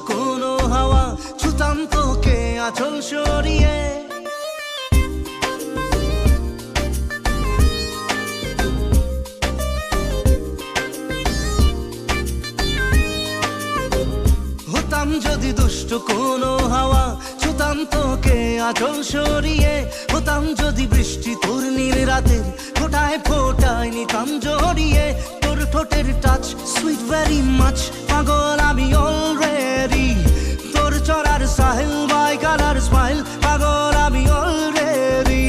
কোনো হাওয়া, ছুতাম তোকে আঁচল সরিয়ে। হতাম যদি দুষ্ট কোনো হাওয়া, ছুতাম তোকে আঁচল সরিয়ে। হতাম যদি বৃষ্টি তোর নীল রাতের ফোটায় ফোটায় নিতাম জড়িয়ে। তোর ঠোঁটের টাচ সুইট ভেরি মাচ, পাগল আমি অলরেডি। তোর চড়ার সাহেল বাই কালার স্মাইল, পাগল আমি অলরেডি।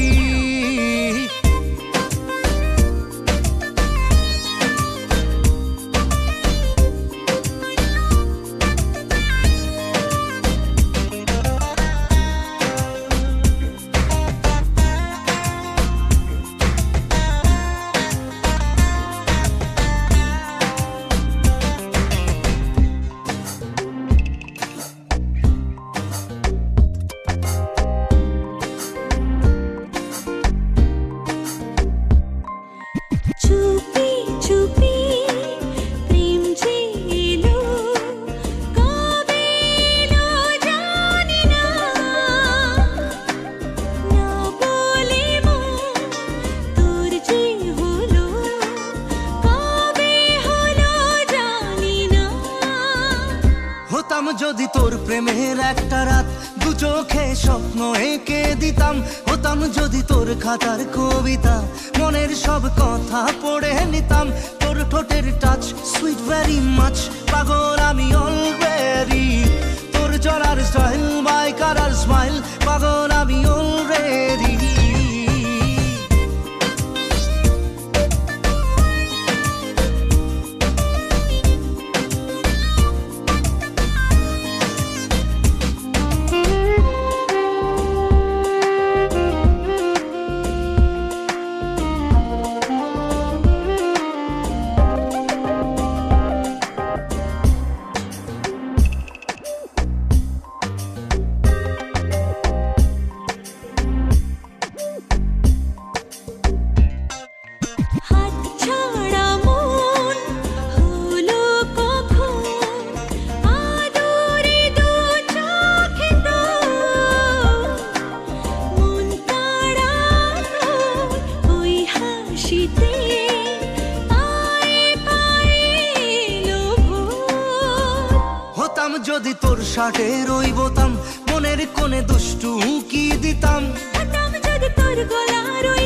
হতাম যদি তোর প্রেমের একটা রাত, দু চোখে স্বপ্ন এঁকে দিতাম। হতাম যদি তোর খাতার কবিতা, মনের সব কথা পড়ে নিতাম। তোর ঠোঁটের টাচ সুইট ভেরি মাচ, পাগল আমি অলরেডি। তোর চড়ার স্টাইল বাই কালার স্মাইল, পাগল আমি অলরেডি। হতাম যদি তোর শার্টের ওই বোতাম, মনের কোণে দুষ্টু উকি দিতাম। হতাম যদি তোর গলার ওই